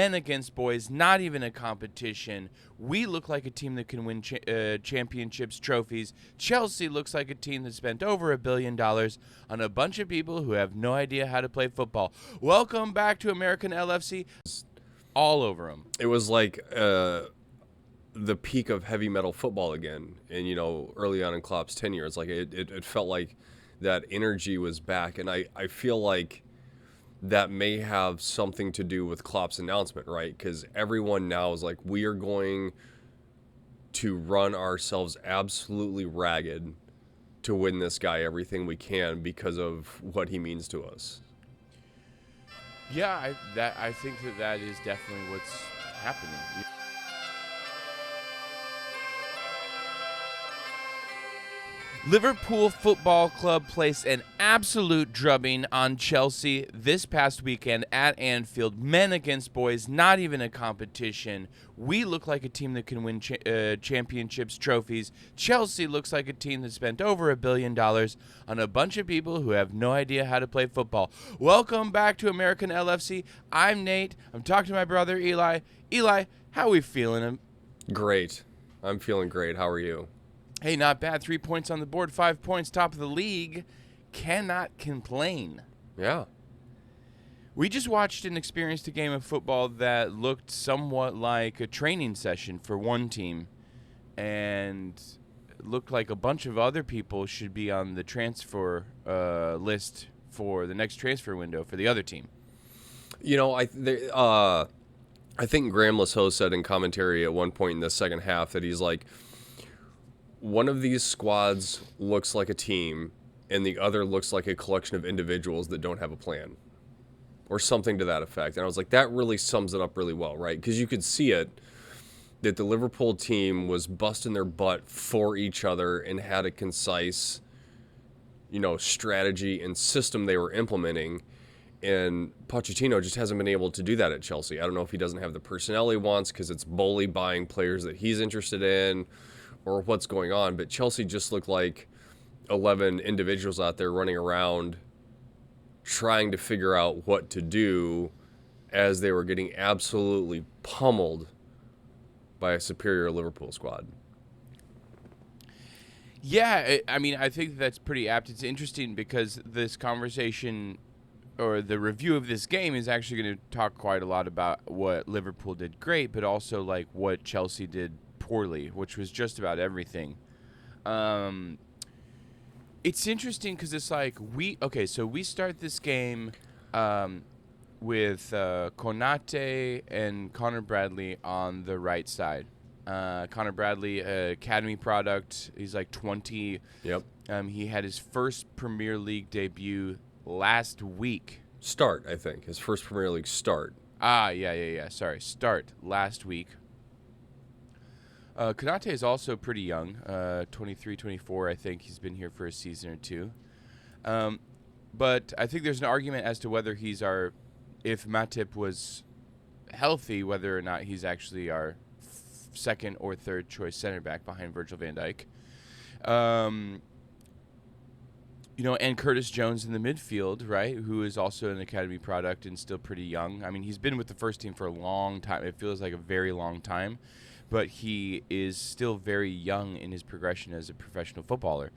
Men against boys, not even a competition. We look like a team that can win championships, trophies. Chelsea looks like a team that spent over $1 billion on a bunch of people who have no idea how to play football. Welcome back to American LFC. All over them. It was like the peak of heavy metal football again. And, early on in Klopp's tenure, it's like it felt like that energy was back. And I feel like that may have something to do with Klopp's announcement, right? Because everyone now is like, we are going to run ourselves absolutely ragged to win this guy everything we can because of what he means to us. Yeah, I think that is definitely what's happening. Liverpool Football Club placed an absolute drubbing on Chelsea this past weekend at Anfield. Men against boys, not even a competition. We look like a team that can win championships, trophies. Chelsea looks like a team that spent over $1 billion on a bunch of people who have no idea how to play football. Welcome back to American LFC. I'm Nate. I'm talking to my brother Eli. Eli, how are we feeling? Great. I'm feeling great. How are you? Hey, not bad. 3 points on the board, 5 points, top of the league. Cannot complain. Yeah. We just watched and experienced a game of football that looked somewhat like a training session for one team, and looked like a bunch of other people should be on the transfer list for the next transfer window for the other team. I think Graham Lasso said in commentary at one point in the second half that he's like, one of these squads looks like a team, and the other looks like a collection of individuals that don't have a plan, or something to that effect. And I was like, that really sums it up really well, right? Because you could see it, that the Liverpool team was busting their butt for each other and had a concise, strategy and system they were implementing. And Pochettino just hasn't been able to do that at Chelsea. I don't know if he doesn't have the personnel he wants because it's bully buying players that he's interested in, or what's going on, but Chelsea just looked like 11 individuals out there running around trying to figure out what to do as they were getting absolutely pummeled by a superior Liverpool squad. Yeah, I think that's pretty apt. It's interesting because this conversation or the review of this game is actually going to talk quite a lot about what Liverpool did great, but also like what Chelsea did poorly, which was just about everything. It's interesting because it's like we start this game with Konate and Connor Bradley on the right side. Connor Bradley, academy product. He's like 20. Yep. He had his first Premier League debut last week. Start, I think. His first Premier League start. Yeah. Sorry, start last week. Konate is also pretty young, 23, 24. I think he's been here for a season or two. But I think there's an argument as to whether if Matip was healthy, whether or not he's actually our second or third choice center back behind Virgil van Dijk. And Curtis Jones in the midfield, right, who is also an academy product and still pretty young. I mean, he's been with the first team for a long time. It feels like a very long time. But he is still very young in his progression as a professional footballer.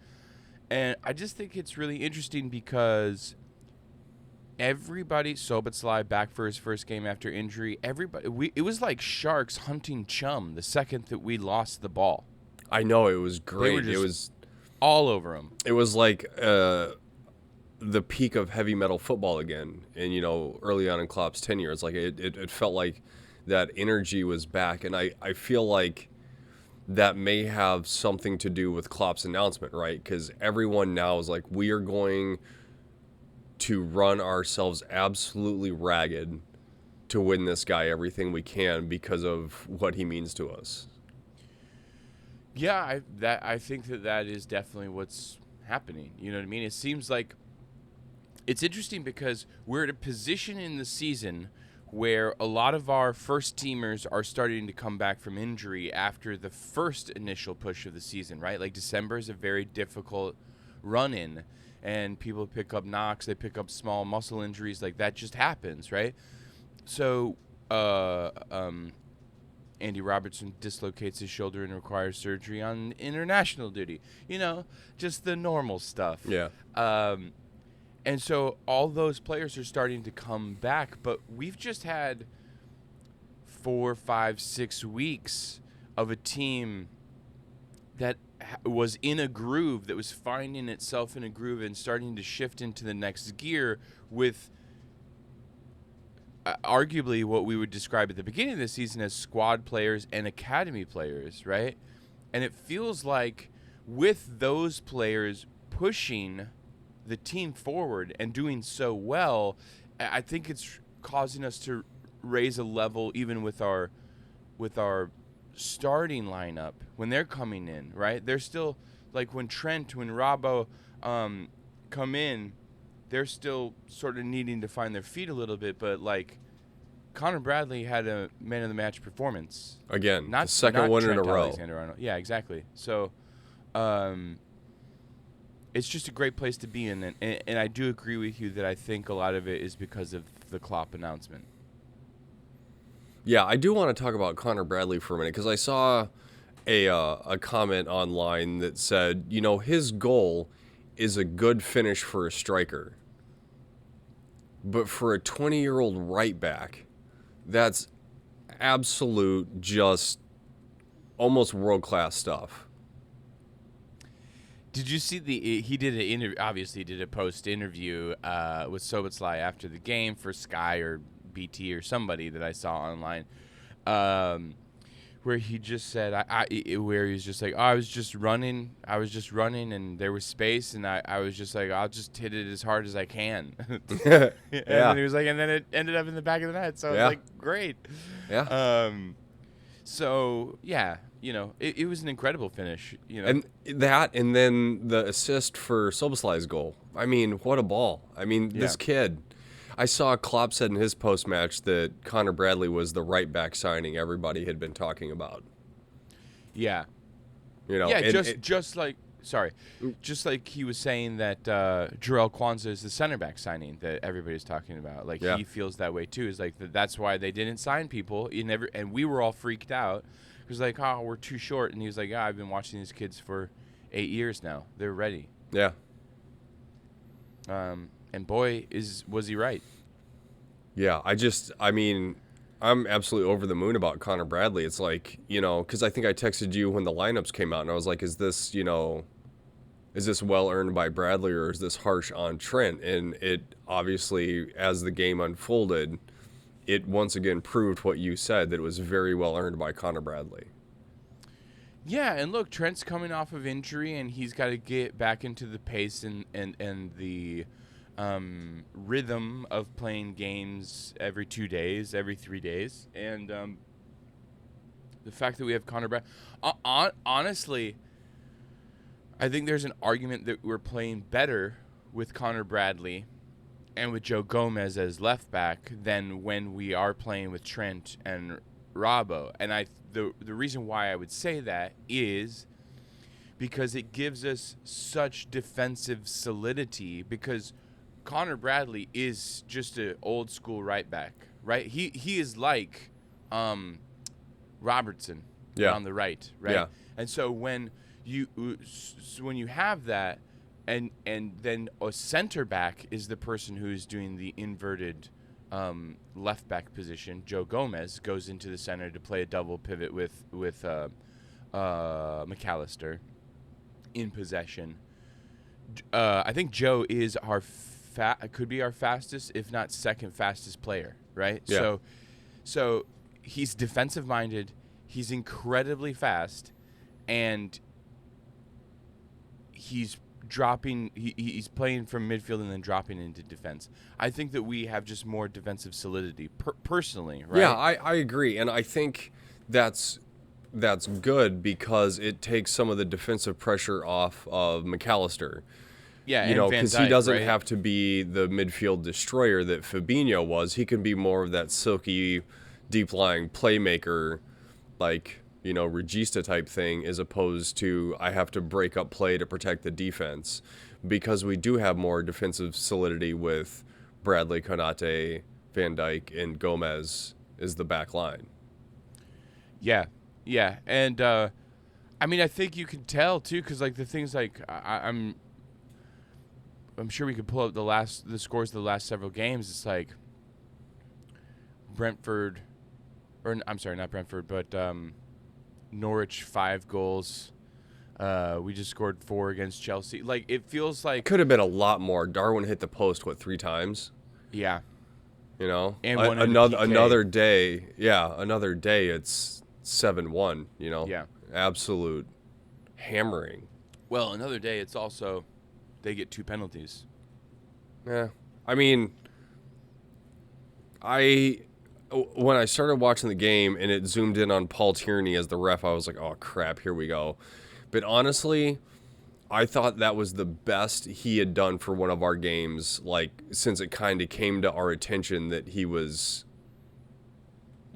And I just think it's really interesting because Szoboszlai back for his first game after injury, it was like sharks hunting chum the second that we lost the ball. I know, it was great. It was all over him. It was like the peak of heavy metal football again. And, early on in Klopp's tenure, it's like it felt like that energy was back. And I feel like that may have something to do with Klopp's announcement, right? Because everyone now is like, we are going to run ourselves absolutely ragged to win this guy everything we can because of what he means to us. Yeah, I think that is definitely what's happening. You know what I mean? It seems like it's interesting because we're at a position in the season where a lot of our first teamers are starting to come back from injury after the first initial push of the season, right? Like December is a very difficult run-in, and people pick up knocks, they pick up small muscle injuries, like that just happens, right? So Andy Robertson dislocates his shoulder and requires surgery on international duty. Just the normal stuff. Yeah. And so all those players are starting to come back, but we've just had 4, 5, 6 weeks of a team that was in a groove, that was finding itself in a groove and starting to shift into the next gear with arguably what we would describe at the beginning of the season as squad players and academy players, right? And it feels like with those players pushing the team forward and doing so well, I think it's causing us to raise a level even with our starting lineup when they're coming in, right? They're still like when Robbo come in, they're still sort of needing to find their feet a little bit, but like Connor Bradley had a man of the match performance. Again, not the second not one in a Trent row. Alexander-Arnold. Yeah, exactly. So it's just a great place to be in, and I do agree with you that I think a lot of it is because of the Klopp announcement. Yeah, I do want to talk about Connor Bradley for a minute because I saw a comment online that said, his goal is a good finish for a striker. But for a 20-year-old right back, that's absolute just almost world-class stuff. Did you see he did an interview, obviously did a post-interview with Szoboszlai after the game for Sky or BT or somebody that I saw online, where he just said, where he was just like, I was just running and there was space and I was just like, I'll just hit it as hard as I can. Yeah. And then he was like, and then it ended up in the back of the net. So I was like, great. Yeah. So yeah, it was an incredible finish, And that, and then the assist for Szoboszlai's goal. I mean, what a ball. I mean, this kid. I saw Klopp said in his post-match that Connor Bradley was the right back signing everybody had been talking about. Yeah. Yeah, just like he was saying that Jarrell Kwanzaa is the center back signing that everybody's talking about. Like he feels that way too. Is like that's why they didn't sign people. And we were all freaked out. It was like, oh, we're too short. And he was like, yeah, I've been watching these kids for 8 years now. They're ready. Yeah. And boy, was he right. Yeah, I'm absolutely over the moon about Connor Bradley. It's like, because I think I texted you when the lineups came out, and I was like, is this well earned by Bradley or is this harsh on Trent? And it obviously, as the game unfolded, it once again proved what you said, that it was very well earned by Connor Bradley. Yeah, and look, Trent's coming off of injury, and he's got to get back into the pace and the rhythm of playing games every 2 days, every 3 days. And the fact that we have Connor Bradley, honestly, I think there's an argument that we're playing better with Connor Bradley and with Joe Gomez as left back than when we are playing with Trent and Robbo. And the reason why I would say that is because it gives us such defensive solidity, because Connor Bradley is just an old school right back, right? He is like Robertson on the right, right? Yeah. And so when you have that, and then a center back is the person who's doing the inverted left back position. Joe Gomez goes into the center to play a double pivot with McAllister in possession. I think Joe is could be our fastest, if not second fastest player, right? Yeah. So he's defensive minded, he's incredibly fast, and he's playing from midfield and then dropping into defense. I think that we have just more defensive solidity personally, right? Yeah, I agree, and I think that's good because it takes some of the defensive pressure off of McAllister. Yeah, because he doesn't have to be the midfield destroyer that Fabinho was. He can be more of that silky, deep-lying playmaker, like Regista type thing, as opposed to I have to break up play to protect the defense, because we do have more defensive solidity with Bradley, Konate, Van Dijk, and Gomez is the back line. Yeah, yeah, and I mean, I think you can tell too, because like the things like I'm sure we could pull up the scores of the last several games. It's like Brentford, or I'm sorry, not Brentford, but Norwich 5 goals. We just scored 4 against Chelsea. Like it feels like Could have been a lot more. Darwin hit the post 3 times. yeah, You know, and another day. Yeah, another day. It's 7-1. You know, yeah. absolute hammering. Well, another day. It's also they get 2 penalties. Yeah, I mean, when I started watching the game and it zoomed in on Paul Tierney as the ref, I was like, oh crap, here we go. But honestly, I thought that was the best he had done for one of our games, like since it kind of came to our attention that he was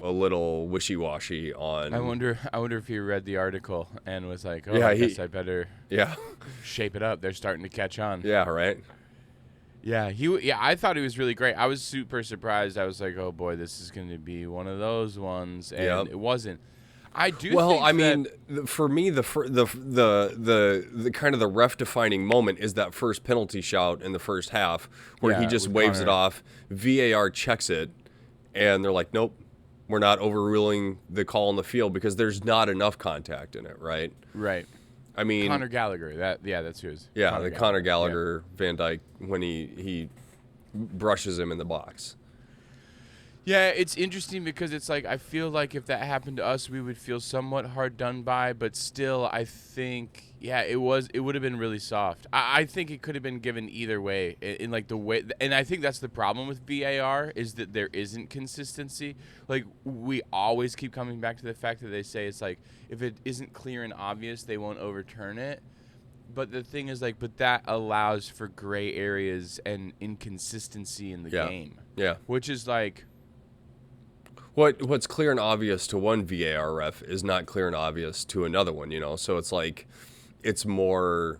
a little wishy-washy on. I wonder if he read the article and was like, oh, Yeah, I guess I better yeah, shape it up. They're starting to catch on. yeah, right. Yeah, I thought he was really great. I was super surprised. I was like, oh boy, this is going to be one of those ones, and Yep. it wasn't. I do. Well, think I mean, for me, the kind of the ref defining moment is that first penalty shout in the first half where he Yeah, just with waves it Connor. off. VAR checks it, and they're like, nope, we're not overruling the call on the field because there's not enough contact in it, right? right. I mean, Connor Gallagher. That's who it is. yeah, the Connor Yeah. Gallagher Van Dyke when he brushes him in the box. Yeah, it's interesting because it's like I feel like if that happened to us, we would feel somewhat hard done by, but still, I think it would have been really soft. I think it could have been given either way in like the way, and I think that's the problem with VAR is that there isn't consistency. Like we always keep coming back to the fact that they say it's like if it isn't clear and obvious, they won't overturn it. But the thing is like, but that allows for gray areas and inconsistency in the game. Yeah. Which is like. What's clear and obvious to one VAR ref is not clear and obvious to another one, you know? So it's like, it's more,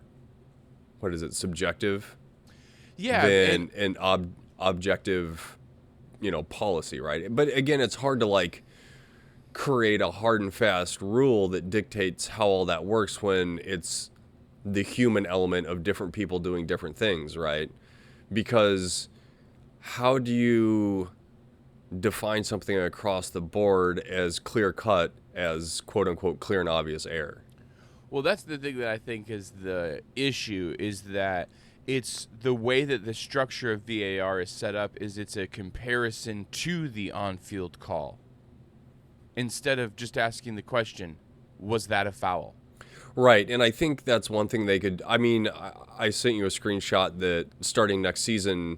what is it, subjective than an objective, you know, policy, right? But again, it's hard to like create a hard and fast rule that dictates how all that works when it's the human element of different people doing different things, right? Because how do you define something across the board as clear cut as quote unquote clear and obvious error? Well, that's the thing that I think is the issue is that it's the way that the structure of VAR is set up is it's a comparison to the on-field call instead of just asking the question, was that a foul? Right, and I think that's one thing they could, I mean, I sent you a screenshot that starting next season,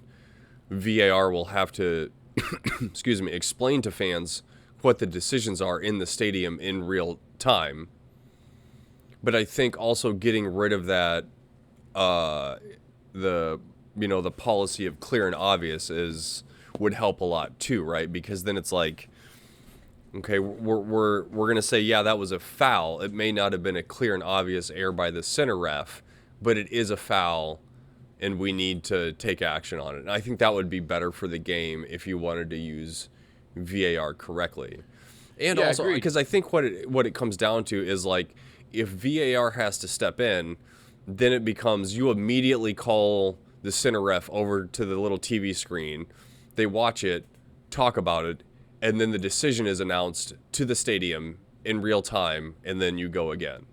VAR will have to excuse me, explain to fans what the decisions are in the stadium in real time. But I think also getting rid of that, the policy of clear and obvious would help a lot too, right? Because then it's like, okay, we're gonna say, yeah, that was a foul. It may not have been a clear and obvious error by the center ref, but it is a foul. And we need to take action on it. And I think that would be better for the game if you wanted to use VAR correctly. And Yeah, also, agreed. because I think what it comes down to is like, if VAR has to step in, then it becomes you immediately call the center ref over to the little TV screen. They watch it, talk about it, and then the decision is announced to the stadium in real time, and then you go again.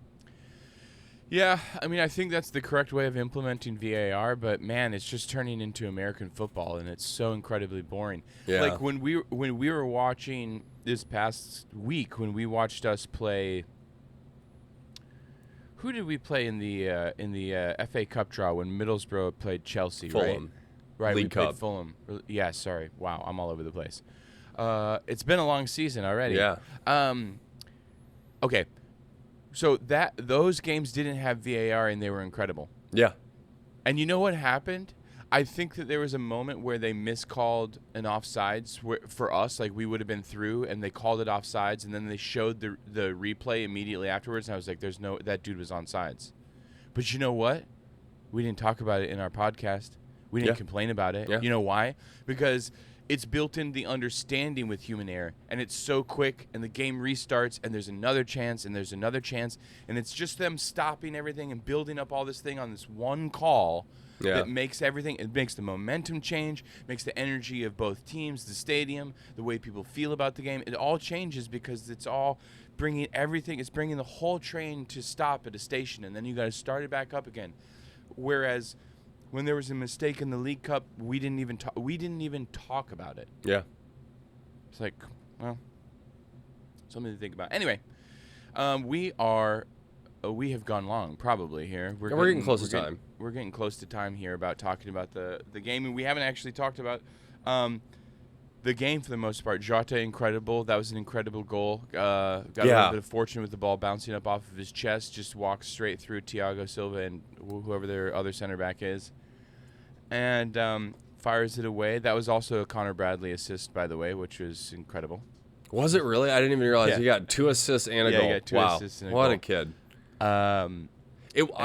Yeah, I mean, I think that's the correct way of implementing VAR, but man, it's just turning into American football, and it's so incredibly boring. Yeah. Like when we were watching this past week, when we watched us play. Who did we play in the FA Cup draw when Middlesbrough played Chelsea? Fulham. Right. League We played Cup. Fulham. Yeah, sorry. Wow, I'm all over the place. It's been a long season already. Yeah. Okay. So those games didn't have VAR and they were incredible. Yeah. And you know what happened? I think that there was a moment where they miscalled an offsides for us, like we would have been through, and they called it offsides, and then they showed the replay immediately afterwards, and I was like, that dude was onside. But you know what? We didn't talk about it in our podcast. We didn't complain about it. Yeah. You know why? Because it's built in the understanding with human error, and it's so quick, and the game restarts, and there's another chance, and there's another chance, and it's just them stopping everything and building up all this thing on this one call that makes everything. It makes the momentum change, makes the energy of both teams, the stadium, the way people feel about the game. It all changes because it's all bringing everything. It's bringing the whole train to stop at a station, and then you got to start it back up again. Whereas when there was a mistake in the League Cup, we didn't even talk about it. Yeah. It's like, well, something to think about. Anyway, we have gone long probably here. We're getting close to time. We're getting close to time here about talking about the game, and we haven't actually talked about the game for the most part. Jota, incredible. That was an incredible goal. Got a little bit of fortune with the ball bouncing up off of his chest. Just walked straight through Thiago Silva and whoever their other center back is. And fires it away. That was also a Connor Bradley assist, by the way, which was incredible. Was it really? I didn't even realize he got 2 assists and a goal. He got 2 assists and a goal. What a kid. I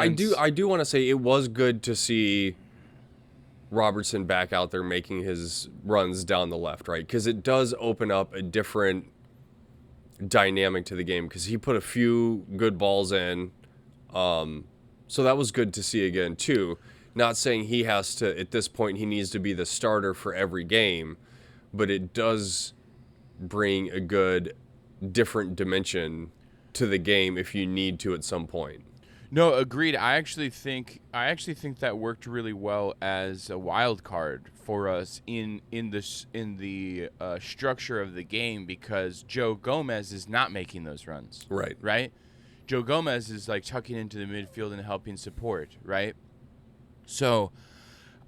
do want to say it was good to see Robertson back out there making his runs down the left, right? Because it does open up a different dynamic to the game because he put a few good balls in. So that was good to see again, too. Not saying he has to, at this point, he needs to be the starter for every game, but it does bring a good, different dimension to the game if you need to at some point. No, agreed. I actually think that worked really well as a wild card for us in the structure of the game because Joe Gomez is not making those runs. Right. Right? Joe Gomez is like tucking into the midfield and helping support, right? So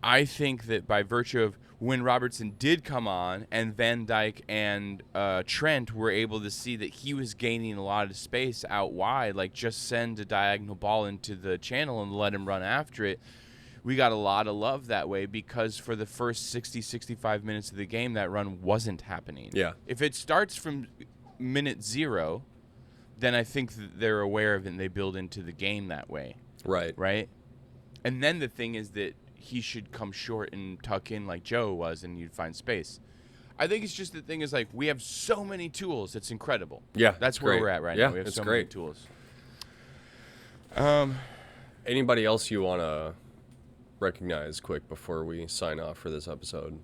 I think that by virtue of when Robertson did come on and Van Dijk and Trent were able to see that he was gaining a lot of space out wide, like just send a diagonal ball into the channel and let him run after it, we got a lot of love that way because for the first 60, 65 minutes of the game, that run wasn't happening. Yeah. If it starts from minute 0, then I think that they're aware of it and they build into the game that way. Right. Right? And then the thing is that he should come short and tuck in like Joe was, and you'd find space. I think it's just the thing is like we have so many tools. It's incredible. Yeah, that's where we're at right now. We have so many tools. Anybody else you want to recognize quick before we sign off for this episode?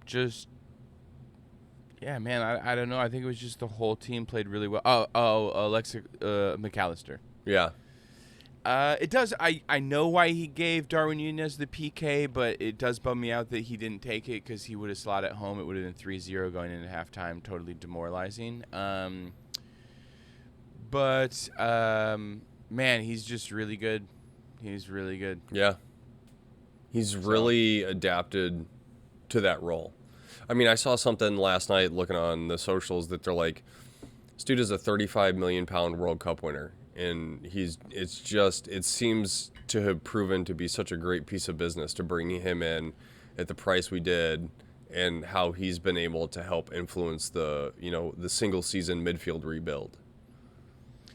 Just yeah, man. I don't know. I think it was just the whole team played really well. Alexa McAllister. Yeah. It does. I know why he gave Darwin Núñez the PK, but it does bum me out that he didn't take it because he would have slotted home. It would have been 3-0 going into halftime, totally demoralizing. But man, he's just really good. He's really good. Yeah. He's really adapted to that role. I mean, I saw something last night looking on the socials that they're like, this dude is a 35 million pound World Cup winner. And it seems to have proven to be such a great piece of business to bring him in at the price we did and how he's been able to help influence the single season midfield rebuild.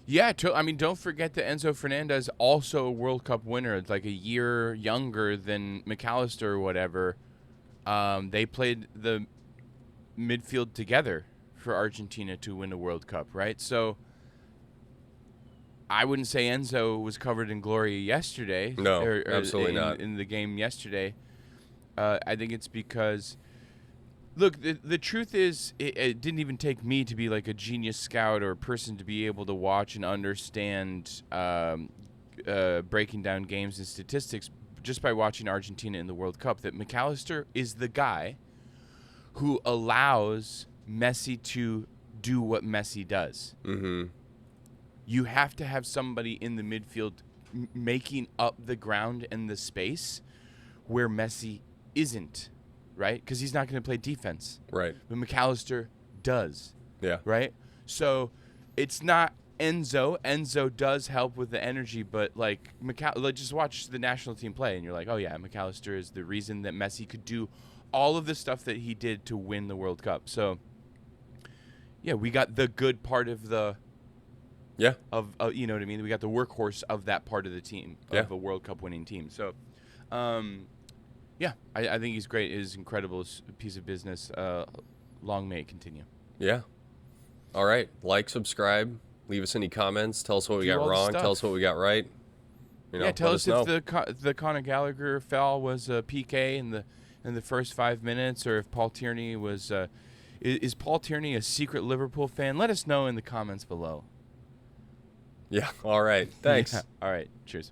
Yeah, I mean, don't forget that Enzo Fernandez, also a World Cup winner, like a year younger than McAllister or whatever. They played the midfield together for Argentina to win a World Cup, right? So I wouldn't say Enzo was covered in glory yesterday. No, absolutely not. In the game yesterday. I think it's because, look, the truth is it didn't even take me to be like a genius scout or a person to be able to watch and understand breaking down games and statistics just by watching Argentina in the World Cup, that McAllister is the guy who allows Messi to do what Messi does. Mm-hmm. You have to have somebody in the midfield making up the ground and the space where Messi isn't, right? Because he's not going to play defense. Right. But McAllister does. Yeah. Right? So it's not Enzo. Enzo does help with the energy, but like just watch the national team play and you're like, oh yeah, McAllister is the reason that Messi could do all of the stuff that he did to win the World Cup. So yeah, we got the good part of the you know what I mean? We got the workhorse of that part of the team, of a World Cup winning team. So, Yeah, I think he's great. It is an incredible piece of business. Long may it continue. Yeah. All right. Like, subscribe, leave us any comments. Tell us what we Do got all the wrong. stuff. Tell us what we got right. Yeah, tell let us know. if the Conor Gallagher foul was a PK in the first 5 minutes, or if Paul Tierney was. Is Paul Tierney a secret Liverpool fan? Let us know in the comments below. Yeah. All right. Thanks. Yeah. All right. Cheers.